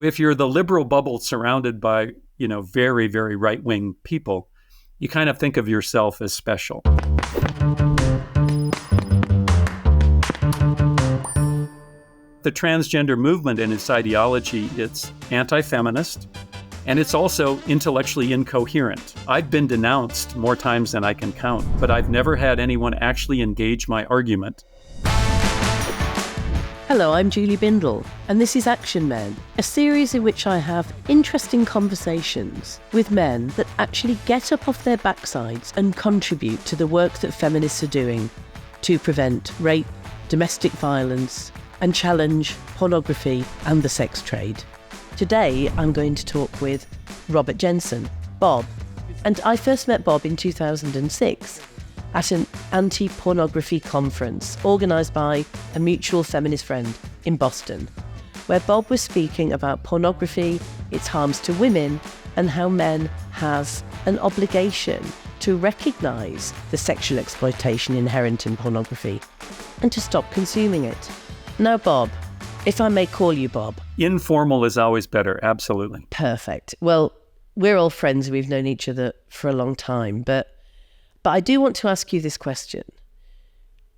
If you're the liberal bubble surrounded by, very, very right-wing people, you kind of think of yourself as special. The transgender movement and its ideology, it's anti-feminist, and it's also intellectually incoherent. I've been denounced more times than I can count, but I've never had anyone actually engage my argument. Hello, I'm Julie Bindel, and this is Action Men, a series in which I have interesting conversations with men that actually get up off their backsides and contribute to the work that feminists are doing to prevent rape, domestic violence, and challenge pornography and the sex trade. Today, I'm going to talk with Robert Jensen, Bob, and I first met Bob in 2006 at an anti-pornography conference organised by a mutual feminist friend in Boston, where Bob was speaking about pornography, its harms to women, and how men has an obligation to recognise the sexual exploitation inherent in pornography and to stop consuming it. Now, Bob, if I may call you Bob. Informal is always better, absolutely. Perfect. Well, we're all friends. We've known each other for a long time, but I do want to ask you this question.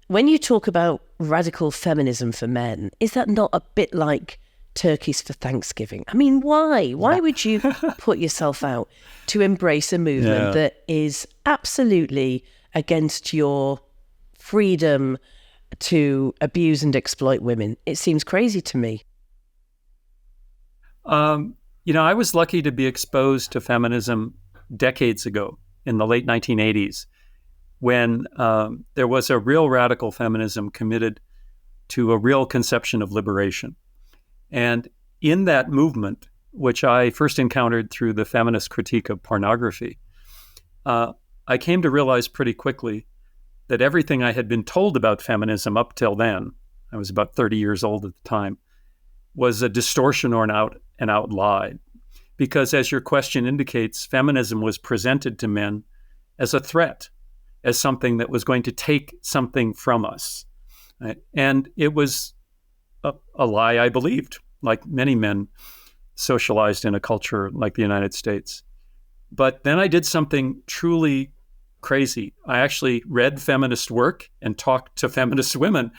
When you talk about radical feminism for men, is that not a bit like turkeys for Thanksgiving? I mean, why? Why would you put yourself out to embrace a movement that is absolutely against your freedom to abuse and exploit women? It seems crazy to me. I was lucky to be exposed to feminism decades ago in the late 1980s. When there was a real radical feminism committed to a real conception of liberation. And in that movement, which I first encountered through the feminist critique of pornography, I came to realize pretty quickly that everything I had been told about feminism up till then, I was about 30 years old at the time, was a distortion or an out lie. Because as your question indicates, feminism was presented to men as a threat, as something that was going to take something from us. Right? And it was a lie I believed, like many men socialized in a culture like the United States. But then I did something truly crazy. I actually read feminist work and talked to feminist women.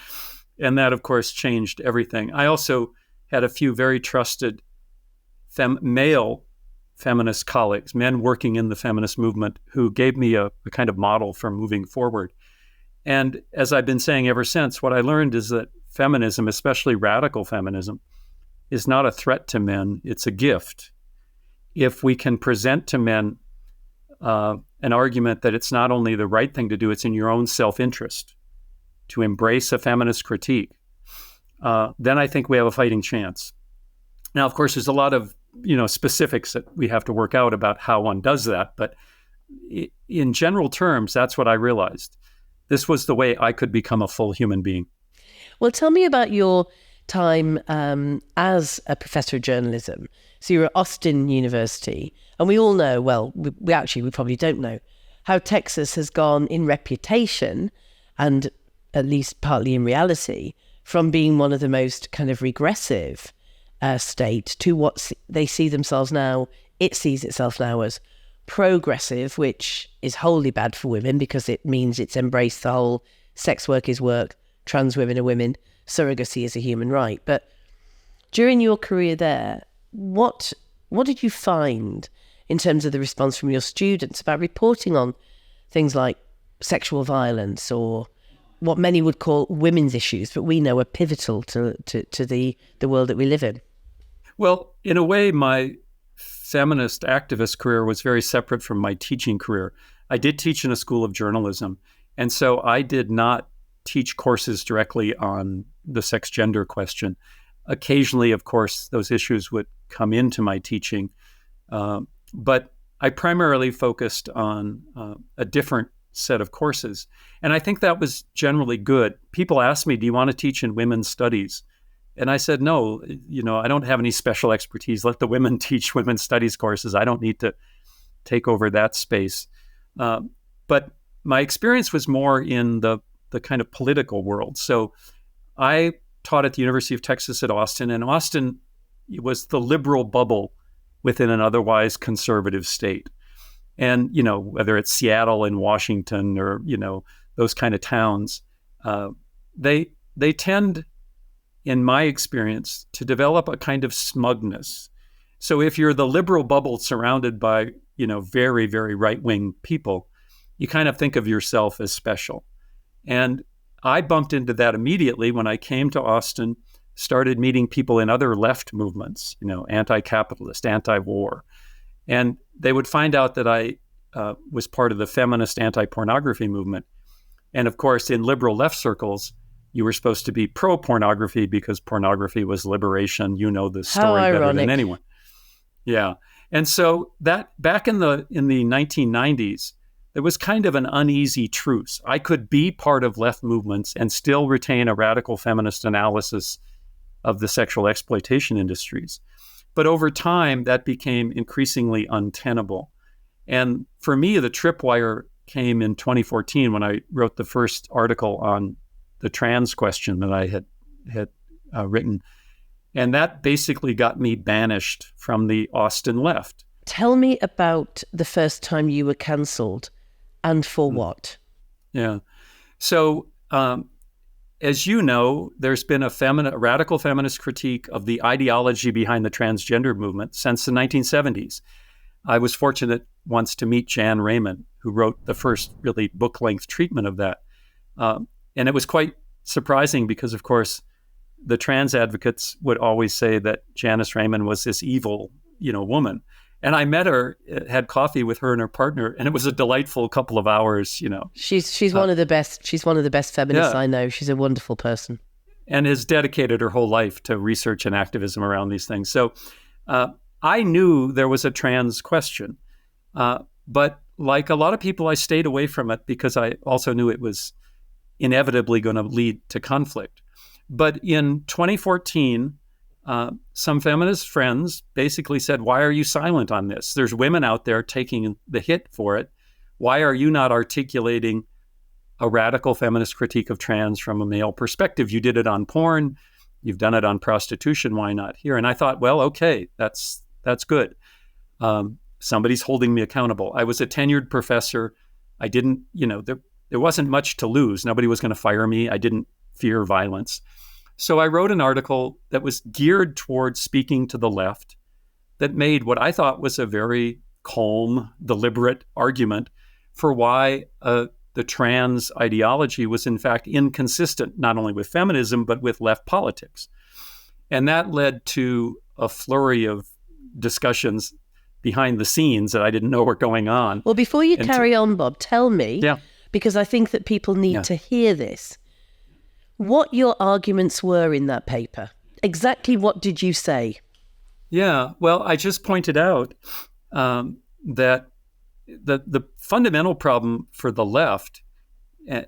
And that, of course, changed everything. I also had a few very trusted male feminist colleagues, men working in the feminist movement, who gave me a kind of model for moving forward. And as I've been saying ever since, what I learned is that feminism, especially radical feminism, is not a threat to men, it's a gift. If we can present to men an argument that it's not only the right thing to do, it's in your own self-interest to embrace a feminist critique, then I think we have a fighting chance. Now, of course, there's a lot of specifics that we have to work out about how one does that. But in general terms, that's what I realized. This was the way I could become a full human being. Well, tell me about your time as a professor of journalism. So you were at Austin University, and we all know, well, we probably don't know, how Texas has gone in reputation, and at least partly in reality, from being one of the most kind of regressive state to what they see themselves now. It sees itself now as progressive, which is wholly bad for women because it means it's embraced the whole sex work is work, trans women are women, surrogacy is a human right. But during your career there, what did you find in terms of the response from your students about reporting on things like sexual violence or what many would call women's issues, but we know are pivotal to the world that we live in? Well, in a way, my feminist activist career was very separate from my teaching career. I did teach in a school of journalism, and so I did not teach courses directly on the sex-gender question. Occasionally, of course, those issues would come into my teaching, but I primarily focused on a different set of courses. And I think that was generally good. People ask me, do you want to teach in women's studies? And I said, no, I don't have any special expertise. Let the women teach women's studies courses. I don't need to take over that space. But my experience was more in the kind of political world. So I taught at the University of Texas at Austin, and Austin it was the liberal bubble within an otherwise conservative state. And, whether it's Seattle and Washington or, those kind of towns, they tend, in my experience, to develop a kind of smugness. So if you're the liberal bubble surrounded by, very, very right-wing people, you kind of think of yourself as special. And I bumped into that immediately when I came to Austin, started meeting people in other left movements, anti-capitalist, anti-war. And they would find out that I was part of the feminist anti-pornography movement. And of course, in liberal left circles, you were supposed to be pro-pornography because pornography was liberation. You know the story better than anyone. Yeah. And so that back in the 1990s, there was kind of an uneasy truce. I could be part of left movements and still retain a radical feminist analysis of the sexual exploitation industries. But over time, that became increasingly untenable. And for me, the tripwire came in 2014 when I wrote the first article on the trans question that I had written. And that basically got me banished from the Austin left. Tell me about the first time you were cancelled and for what? Yeah. So, as you know, there's been a radical feminist critique of the ideology behind the transgender movement since the 1970s. I was fortunate once to meet Jan Raymond, who wrote the first really book-length treatment of that. And it was quite surprising because, of course, the trans advocates would always say that Janice Raymond was this evil, woman. And I met her, had coffee with her and her partner, and it was a delightful couple of hours, She's one of the best. She's one of the best feminists I know. She's a wonderful person. And has dedicated her whole life to research and activism around these things. So I knew there was a trans question. But like a lot of people, I stayed away from it because I also knew it was inevitably going to lead to conflict. But in 2014, some feminist friends basically said, why are you silent on this? There's women out there taking the hit for it. Why are you not articulating a radical feminist critique of trans from a male perspective? You did it on porn. You've done it on prostitution. Why not here? And I thought, well, okay, that's good. Somebody's holding me accountable. I was a tenured professor. I didn't, there wasn't much to lose. Nobody was going to fire me. I didn't fear violence. So I wrote an article that was geared towards speaking to the left that made what I thought was a very calm, deliberate argument for why the trans ideology was in fact inconsistent, not only with feminism, but with left politics. And that led to a flurry of discussions behind the scenes that I didn't know were going on. Well, before you carry on, Bob, tell me, because I think that people need to hear this, what your arguments were in that paper. Exactly what did you say? Yeah, well, I just pointed out that the fundamental problem for the left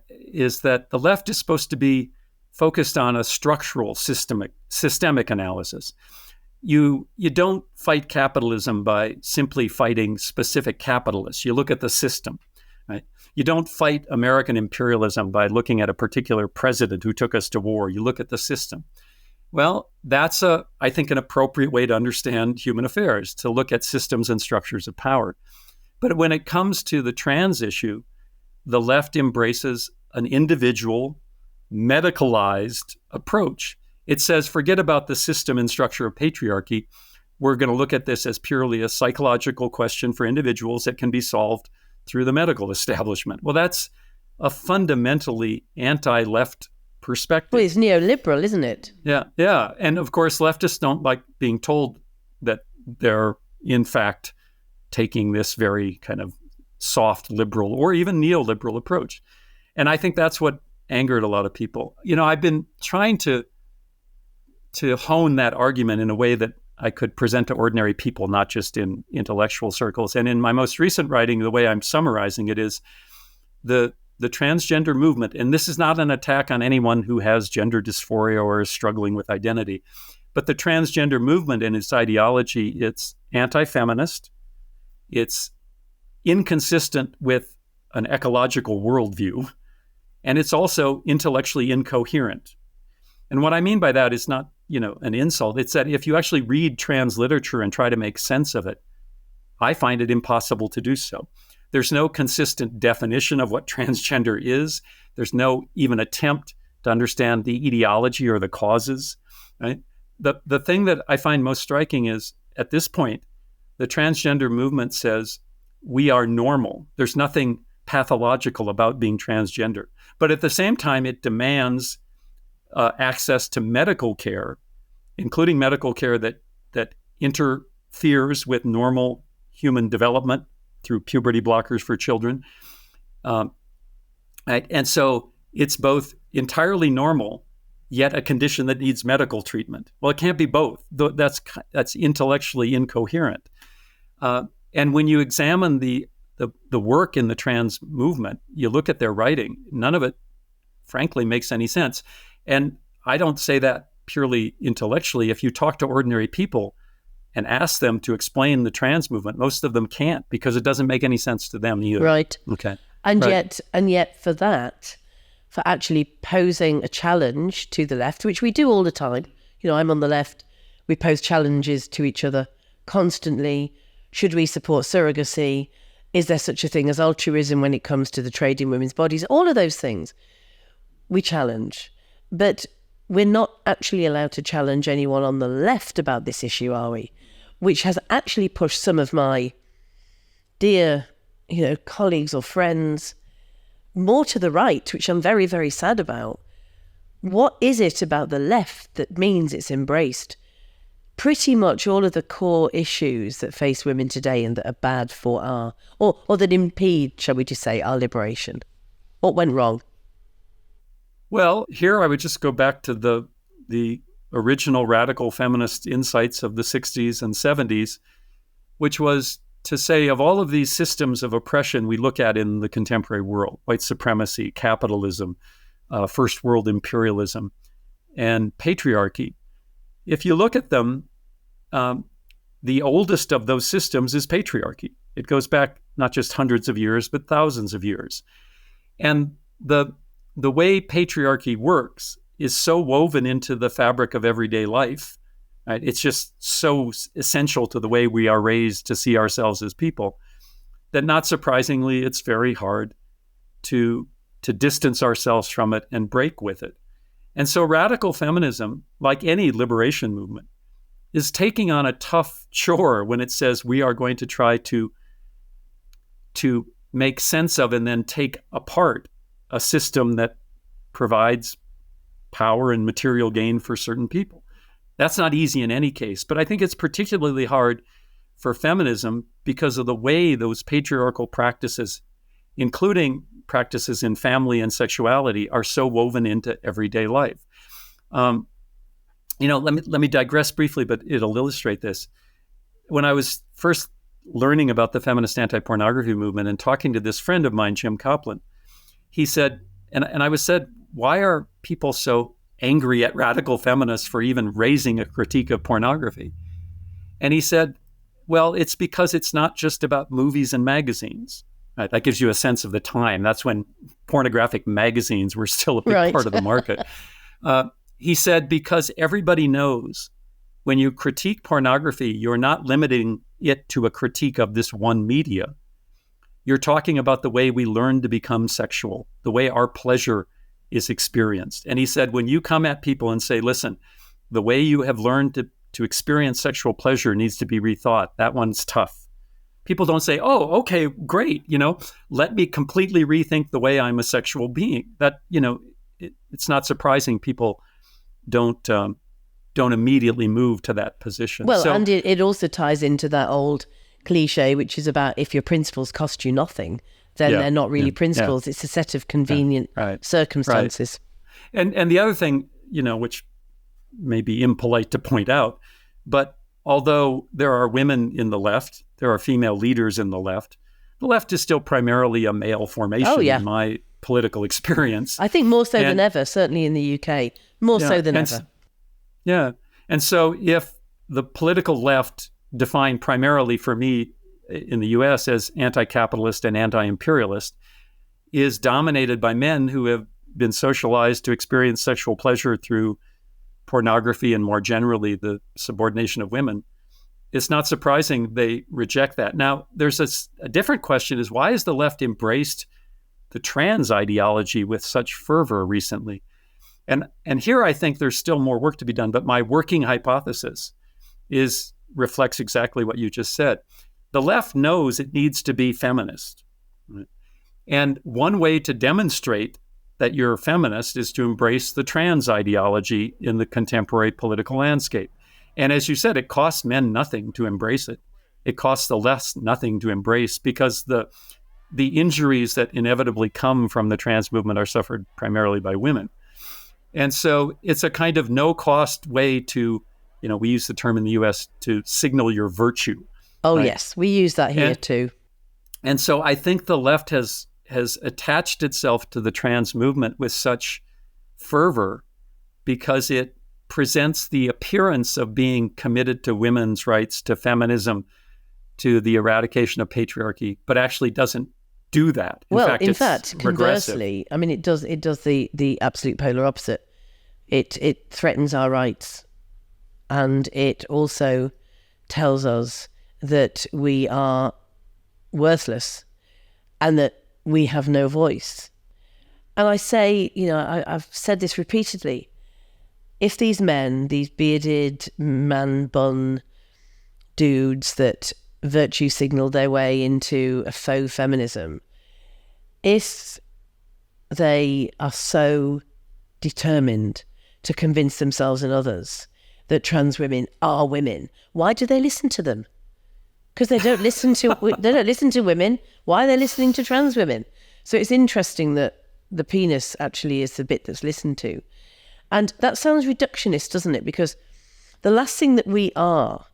is that the left is supposed to be focused on a structural, systemic analysis. You don't fight capitalism by simply fighting specific capitalists. You look at the system, right? You don't fight American imperialism by looking at a particular president who took us to war. You look at the system. Well, that's I think, an appropriate way to understand human affairs, to look at systems and structures of power. But when it comes to the trans issue, the left embraces an individual, medicalized approach. It says, forget about the system and structure of patriarchy. We're going to look at this as purely a psychological question for individuals that can be solved through the medical establishment. Well, that's a fundamentally anti-left perspective. Well, it's neoliberal, isn't it? Yeah. And of course, leftists don't like being told that they're, in fact, taking this very kind of soft liberal or even neoliberal approach. And I think that's what angered a lot of people. I've been trying to hone that argument in a way that I could present to ordinary people, not just in intellectual circles. And in my most recent writing, the way I'm summarizing it is the transgender movement, and this is not an attack on anyone who has gender dysphoria or is struggling with identity, but the transgender movement and its ideology, it's anti-feminist, it's inconsistent with an ecological worldview, and it's also intellectually incoherent. And what I mean by that is not an insult. It's that if you actually read trans literature and try to make sense of it, I find it impossible to do so. There's no consistent definition of what transgender is. There's no even attempt to understand the etiology or the causes, right? The thing that I find most striking is, at this point, the transgender movement says we are normal. There's nothing pathological about being transgender. But at the same time, it demands access to medical care, including medical care that interferes with normal human development through puberty blockers for children. And so it's both entirely normal, yet a condition that needs medical treatment. Well, it can't be both. That's intellectually incoherent. And when you examine the work in the trans movement, you look at their writing, none of it, frankly, makes any sense. And I don't say that purely intellectually. If you talk to ordinary people and ask them to explain the trans movement, most of them can't, because it doesn't make any sense to them either. Right. Okay. And yet for actually posing a challenge to the left, which we do all the time. I'm on the left. We pose challenges to each other constantly. Should we support surrogacy? Is there such a thing as altruism when it comes to the trade in women's bodies? All of those things we challenge. But we're not actually allowed to challenge anyone on the left about this issue, are we? Which has actually pushed some of my dear, colleagues or friends more to the right, which I'm very, very sad about. What is it about the left that means it's embraced pretty much all of the core issues that face women today and that are bad for or that impede, shall we just say, our liberation? What went wrong? Well, here I would just go back to the original radical feminist insights of the 60s and 70s, which was to say, of all of these systems of oppression we look at in the contemporary world, white supremacy, capitalism, first world imperialism, and patriarchy, if you look at them, the oldest of those systems is patriarchy. It goes back not just hundreds of years, but thousands of years. And the way patriarchy works is so woven into the fabric of everyday life. Right? It's just so essential to the way we are raised to see ourselves as people that, not surprisingly, it's very hard to distance ourselves from it and break with it. And so radical feminism, like any liberation movement, is taking on a tough chore when it says we are going to try to make sense of and then take apart a system that provides power and material gain for certain people. That's not easy in any case, but I think it's particularly hard for feminism because of the way those patriarchal practices, including practices in family and sexuality, are so woven into everyday life. Let me digress briefly, but it'll illustrate this. When I was first learning about the feminist anti-pornography movement and talking to this friend of mine, Jim Coplin, he said, and I was said, why are people so angry at radical feminists for even raising a critique of pornography? And he said, well, it's because it's not just about movies and magazines. Right? That gives you a sense of the time. That's when pornographic magazines were still a big part of the market. He said, because everybody knows when you critique pornography, you're not limiting it to a critique of this one media. You're talking about the way we learn to become sexual, the way our pleasure is experienced. And he said, when you come at people and say, listen, the way you have learned to experience sexual pleasure needs to be rethought, that one's tough. People don't say, oh, okay, great. Let me completely rethink the way I'm a sexual being. That, it's not surprising people don't immediately move to that position. Well, and it also ties into that old cliche, which is about if your principles cost you nothing, then they're not really principles. It's a set of convenient circumstances. Right. And the other thing, which may be impolite to point out, but although there are women in the left, there are female leaders in the left is still primarily a male formation in my political experience. I think more so than ever, certainly in the UK, more so than ever. Yeah. And so if the political left, defined primarily for me in the US as anti-capitalist and anti-imperialist, is dominated by men who have been socialized to experience sexual pleasure through pornography and more generally the subordination of women, it's not surprising they reject that. Now, there's a different question is why has the left embraced the trans ideology with such fervor recently? And here I think there's still more work to be done, but my working hypothesis reflects exactly what you just said. The left knows it needs to be feminist. Right? And one way to demonstrate that you're a feminist is to embrace the trans ideology in the contemporary political landscape. And as you said, it costs men nothing to embrace it. It costs the left nothing to embrace because the injuries that inevitably come from the trans movement are suffered primarily by women. And so it's a kind of no-cost way to, we use the term in the U.S. to signal your virtue. Oh, right? Yes, we use that here too. And so I think the left has attached itself to the trans movement with such fervor because it presents the appearance of being committed to women's rights, to feminism, to the eradication of patriarchy, but actually doesn't do that. In fact, conversely, I mean, it does the absolute polar opposite. It threatens our rights, and it also tells us that we are worthless and that we have no voice. And I say, I've said this repeatedly, if these men, these bearded man bun dudes that virtue signal their way into a faux feminism, if they are so determined to convince themselves and others that trans women are women, why do they listen to them? Because they don't listen to women. Why are they listening to trans women? So it's interesting that the penis actually is the bit that's listened to. And that sounds reductionist, doesn't it? Because the last thing that we are,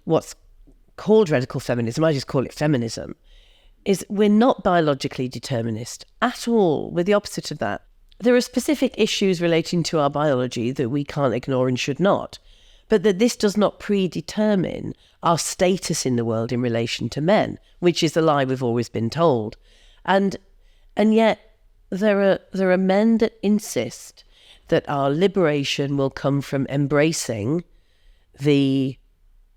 what's called radical feminism, I just call it feminism, is we're not biologically determinist at all. We're the opposite of that. There are specific issues relating to our biology that we can't ignore and should not, but that this does not predetermine our status in the world in relation to men, which is the lie we've always been told. And yet there are men that insist that our liberation will come from embracing the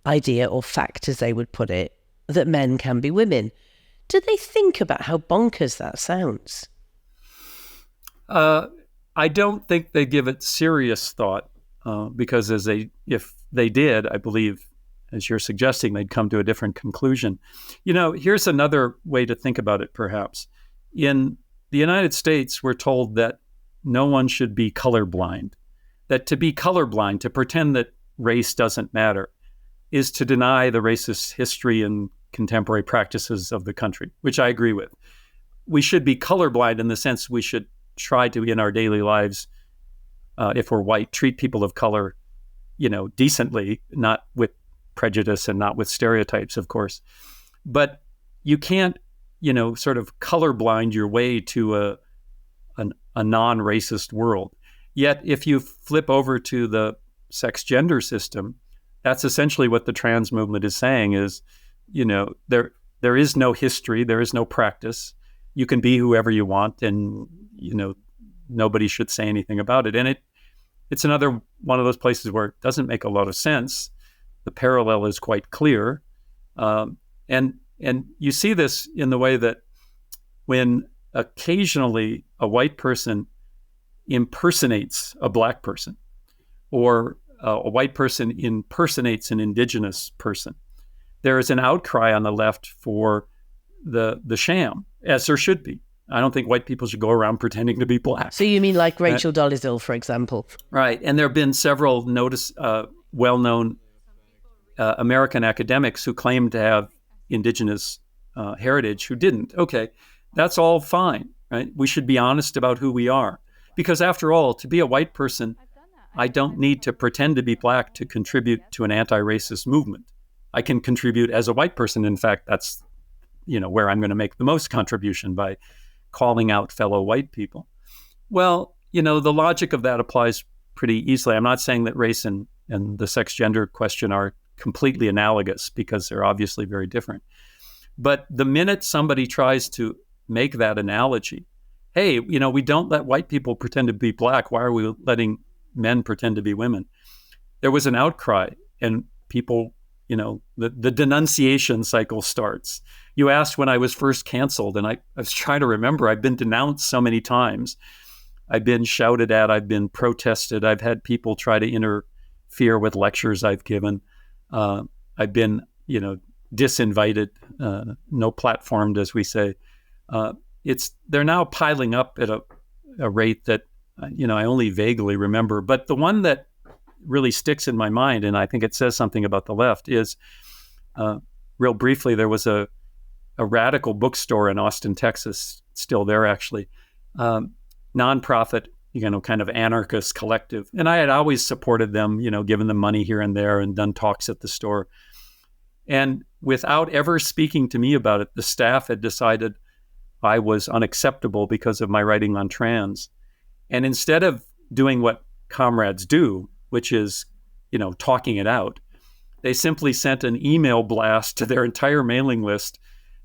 idea or fact, as they would put it, that men can be women. Do they think about how bonkers that sounds? I don't think they give it serious thought because if they did, I believe, as you're suggesting, they'd come to a different conclusion. Here's another way to think about it, perhaps. In the United States, we're told that no one should be colorblind, that to be colorblind, to pretend that race doesn't matter, is to deny the racist history and contemporary practices of the country, which I agree with. We should be colorblind in the sense we should try to, in our daily lives, if we're white, treat people of color, decently, not with prejudice and not with stereotypes, of course. But you can't, sort of colorblind your way to a non-racist world. Yet, if you flip over to the sex-gender system, that's essentially what the trans movement is saying is, there is no history, there is no practice. You can be whoever you want, and nobody should say anything about it. And it's another one of those places where it doesn't make a lot of sense. The parallel is quite clear, and you see this in the way that when occasionally a white person impersonates a black person, or a white person impersonates an indigenous person, there is an outcry on the left for the sham, as there should be. I don't think white people should go around pretending to be black. So you mean like Rachel Dolezal, for example? Right. And there have been several well-known American academics who claim to have indigenous heritage who didn't. Okay, that's all fine, right? We should be honest about who we are. Because after all, to be a white person, I don't need to pretend to be black to contribute to an anti-racist movement. I can contribute as a white person. In fact, that's where I'm going to make the most contribution, by calling out fellow white people. Well, the logic of that applies pretty easily. I'm not saying that race and the sex-gender question are completely analogous, because they're obviously very different. But the minute somebody tries to make that analogy, hey, we don't let white people pretend to be black, why are we letting men pretend to be women. There was an outcry, and people, the denunciation cycle starts. You asked when I was first canceled, and I was trying to remember. I've been denounced so many times. I've been shouted at. I've been protested. I've had people try to interfere with lectures I've given. I've been, disinvited, no platformed, as we say. They're now piling up at a rate that, I only vaguely remember. But the one that really sticks in my mind, and I think it says something about the left, is real briefly, there was a radical bookstore in Austin, Texas, still there actually, nonprofit, kind of anarchist collective. And I had always supported them, given them money here and there and done talks at the store. And without ever speaking to me about it, the staff had decided I was unacceptable because of my writing on trans. And instead of doing what comrades do, which is, talking it out, they simply sent an email blast to their entire mailing list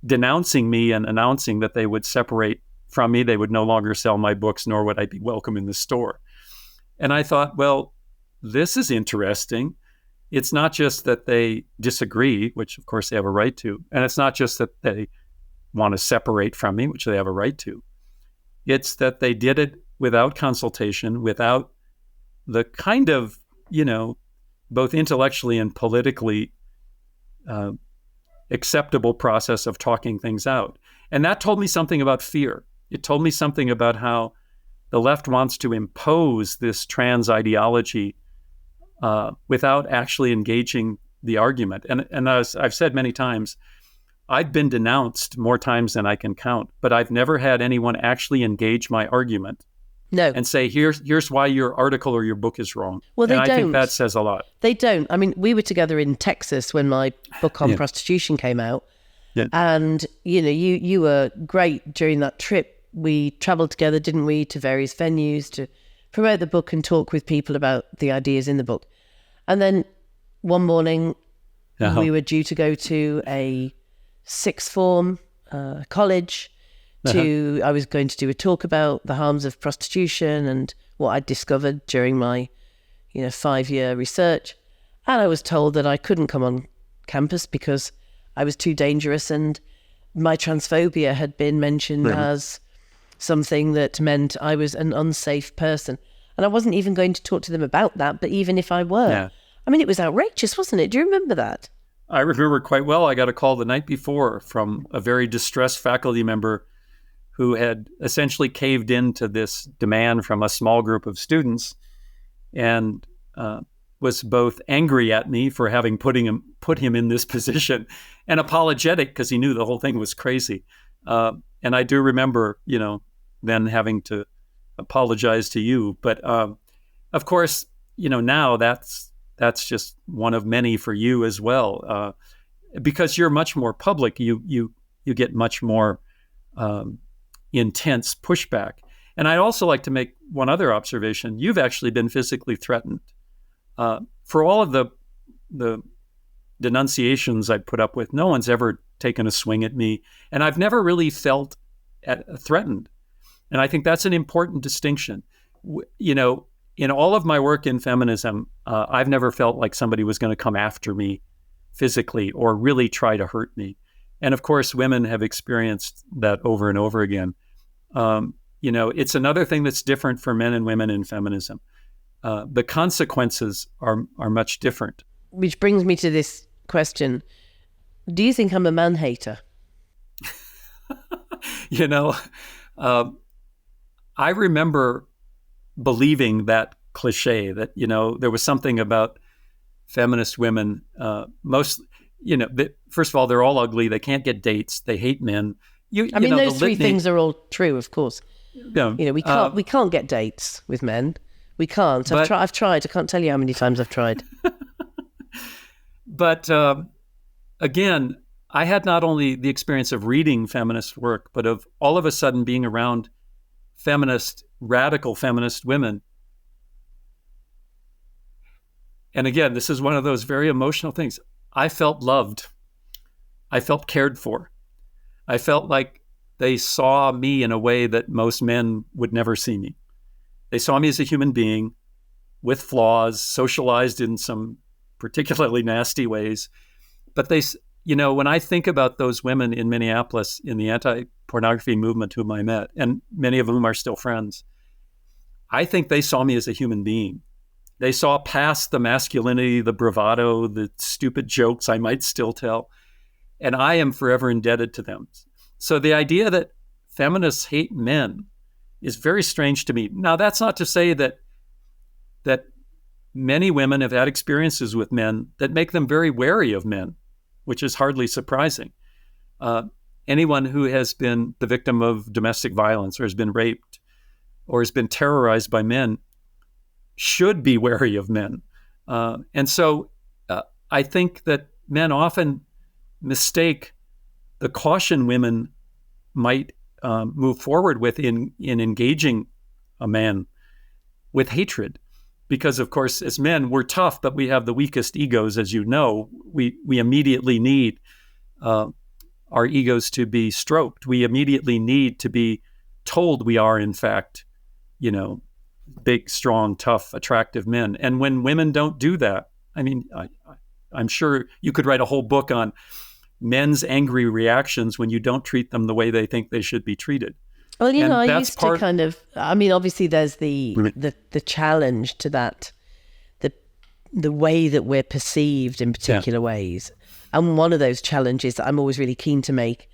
denouncing me and announcing that they would separate from me. They would no longer sell my books, nor would I be welcome in the store. And I thought, well, this is interesting. It's not just that they disagree, which of course they have a right to. And it's not just that they want to separate from me, which they have a right to. It's that they did it without consultation, without the kind of, both intellectually and politically acceptable process of talking things out. And that told me something about fear. It told me something about how the left wants to impose this trans ideology without actually engaging the argument. And as I've said many times, I've been denounced more times than I can count, but I've never had anyone actually engage my argument. No. And say, here's why your article or your book is wrong. Well, they don't. I think that says a lot. They don't. I mean, we were together in Texas when my book on prostitution came out. Yeah. And, you were great during that trip. We traveled together, didn't we, to various venues to promote the book and talk with people about the ideas in the book. And then one morning, we were due to go to a sixth form college. I was going to do a talk about the harms of prostitution and what I'd discovered during my, 5-year research. And I was told that I couldn't come on campus because I was too dangerous, and my transphobia had been mentioned as something that meant I was an unsafe person. And I wasn't even going to talk to them about that, but even if I were, I mean, it was outrageous, wasn't it? Do you remember that? I remember quite well. I got a call the night before from a very distressed faculty member who had essentially caved into this demand from a small group of students and was both angry at me for having put him in this position and apologetic because he knew the whole thing was crazy. And I do remember, then having to apologize to you. But of course, now that's just one of many for you as well. Because you're much more public, you get much more intense pushback. And I'd also like to make one other observation. You've actually been physically threatened. For all of the denunciations I put up with, no one's ever taken a swing at me. And I've never really felt threatened. And I think that's an important distinction. In all of my work in feminism, I've never felt like somebody was going to come after me physically or really try to hurt me. And of course, women have experienced that over and over again. It's another thing that's different for men and women in feminism. The consequences are much different. Which brings me to this question. Do you think I'm a man-hater? I remember believing that cliche that, there was something about feminist women, first of all, they're all ugly. They can't get dates. They hate men. Those three things are all true, of course. We can't get dates with men. We can't. I've tried. I can't tell you how many times I've tried. But again, I had not only the experience of reading feminist work, but of all of a sudden being around radical feminist women. And again, this is one of those very emotional things. I felt loved. I felt cared for. I felt like they saw me in a way that most men would never see me. They saw me as a human being. with flaws, socialized in some particularly nasty ways. But when I think about those women in Minneapolis in the anti-pornography movement whom I met, and many of whom are still friends, I think they saw me as a human being. They saw past the masculinity, the bravado, the stupid jokes I might still tell, and I am forever indebted to them. So the idea that feminists hate men is very strange to me. Now, that's not to say that many women have had experiences with men that make them very wary of men, which is hardly surprising. Anyone who has been the victim of domestic violence or has been raped or has been terrorized by men should be wary of men. And so I think that men often mistake the caution women might move forward with in engaging a man with hatred. Because, of course, as men, we're tough, but we have the weakest egos, as you know. We immediately need our egos to be stroked. We immediately need to be told we are, in fact, big, strong, tough, attractive men. And when women don't do that, I mean, I'm sure you could write a whole book on men's angry reactions when you don't treat them the way they think they should be treated. Well, I used to kind of, obviously there's the challenge to that, the way that we're perceived in particular ways. And one of those challenges that I'm always really keen to make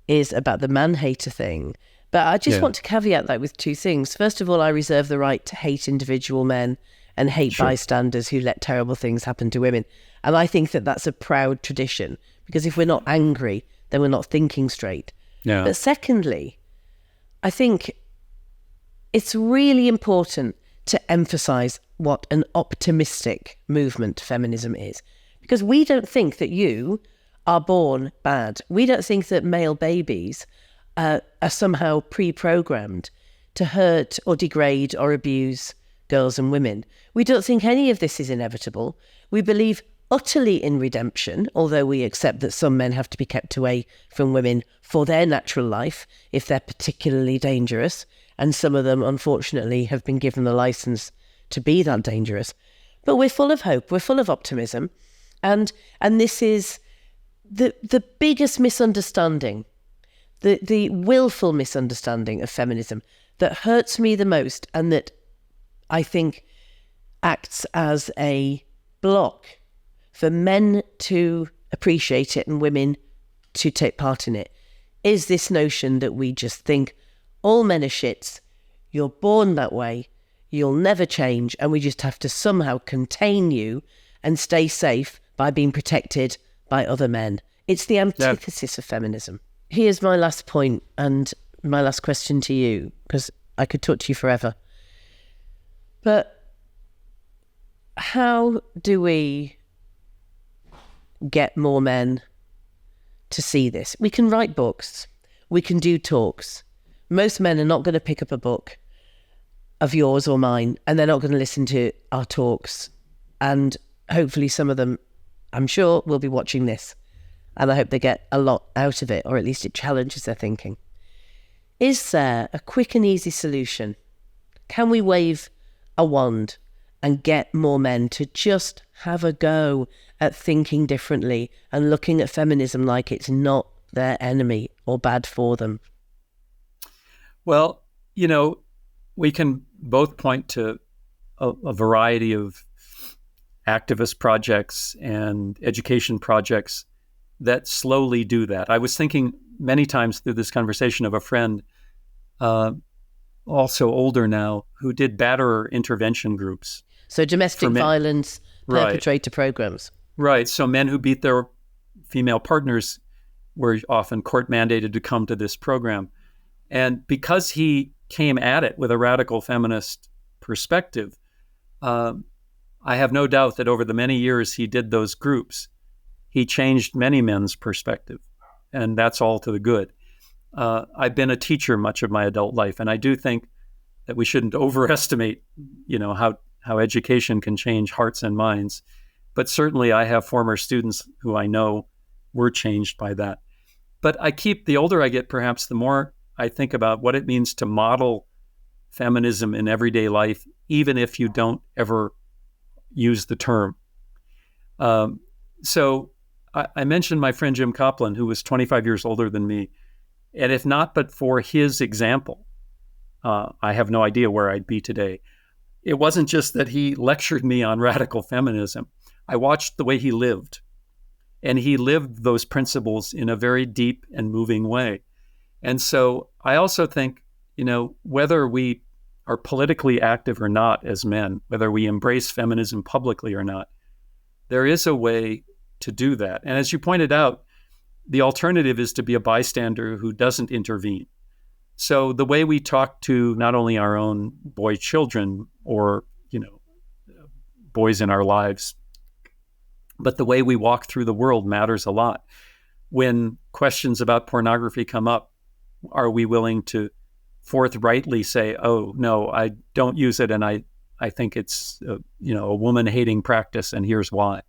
is about the man-hater thing. But I just want to caveat that with two things. First of all, I reserve the right to hate individual men and hate bystanders who let terrible things happen to women. And I think that that's a proud tradition, because if we're not angry, then we're not thinking straight. Yeah. But secondly, I think it's really important to emphasize what an optimistic movement feminism is, because we don't think that you are born bad. We don't think that male babies are somehow pre-programmed to hurt or degrade or abuse girls and women. We don't think any of this is inevitable. We believe utterly in redemption, although we accept that some men have to be kept away from women for their natural life if they're particularly dangerous, and some of them, unfortunately, have been given the license to be that dangerous. But we're full of hope, we're full of optimism, and this is the biggest misunderstanding, the willful misunderstanding of feminism that hurts me the most, and that I think acts as a block for men to appreciate it and women to take part in it, is this notion that we just think all men are shits, you're born that way, you'll never change, and we just have to somehow contain you and stay safe by being protected by other men. It's the antithesis of feminism. Here's my last point and my last question to you, because I could talk to you forever. But how do we get more men to see this? We can write books, we can do talks. Most men are not going to pick up a book of yours or mine, and they're not going to listen to our talks. And hopefully some of them, I'm sure, will be watching this, and I hope they get a lot out of it, or at least it challenges their thinking. Is there a quick and easy solution? Can we wave a wand and get more men to just have a go at thinking differently and looking at feminism like it's not their enemy or bad for them? Well, we can both point to a variety of activist projects and education projects that slowly do that. I was thinking many times through this conversation of a friend, also older now, who did batterer intervention groups. So domestic violence perpetrator programs. Right. So men who beat their female partners were often court mandated to come to this program. And because he came at it with a radical feminist perspective, I have no doubt that over the many years he did those groups, he changed many men's perspective. And that's all to the good. I've been a teacher much of my adult life, and I do think that we shouldn't overestimate, how education can change hearts and minds. But certainly I have former students who I know were changed by that. But the older I get, perhaps the more I think about what it means to model feminism in everyday life even if you don't ever use the term. So I mentioned my friend Jim Copland, who was 25 years older than me. And if not but for his example, I have no idea where I'd be today. It wasn't just that he lectured me on radical feminism. I watched the way he lived. And he lived those principles in a very deep and moving way. And so I also think, whether we are politically active or not as men, whether we embrace feminism publicly or not, there is a way to do that. And as you pointed out, the alternative is to be a bystander who doesn't intervene. So the way we talk to not only our own boy children or, boys in our lives, but the way we walk through the world matters a lot. When questions about pornography come up, are we willing to forthrightly say, oh, no, I don't use it, and I think it's a woman-hating practice, and here's why.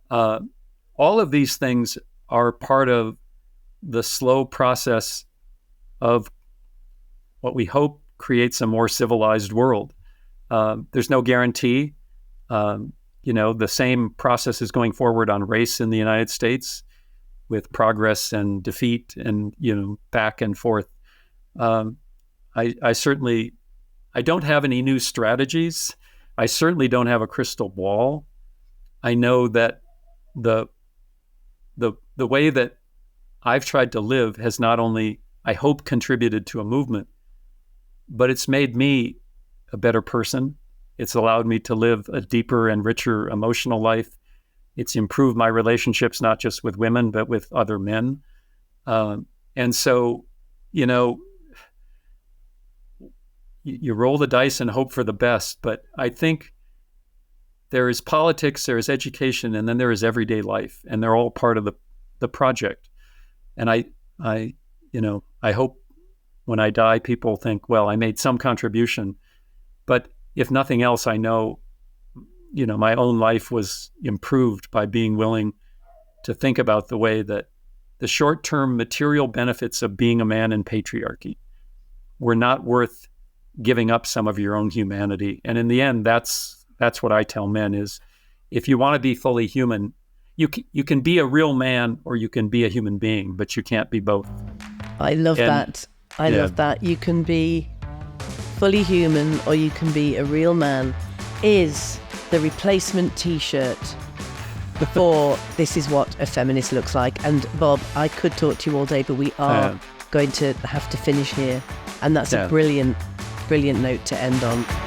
All of these things are part of the slow process of what we hope creates a more civilized world. There's no guarantee. The same process is going forward on race in the United States, with progress and defeat and, back and forth. I certainly don't have any new strategies. I certainly don't have a crystal ball. I know that the way that I've tried to live has not only, I hope, contributed to a movement, but it's made me a better person. It's allowed me to live a deeper and richer emotional life. It's improved my relationships, not just with women, but with other men. And so, you roll the dice and hope for the best. But I think there is politics, there is education, and then there is everyday life. And they're all part of the project. And I hope when I die, people think, well, I made some contribution. But if nothing else, I know, my own life was improved by being willing to think about the way that the short-term material benefits of being a man in patriarchy were not worth giving up some of your own humanity. And in the end, that's what I tell men is, if you want to be fully human, you can be a real man or you can be a human being, but you can't be both. I love that. I love that. You can be fully human or you can be a real man is the replacement t-shirt for this is what a feminist looks like. And Bob, I could talk to you all day, but we are going to have to finish here. And that's a brilliant note to end on.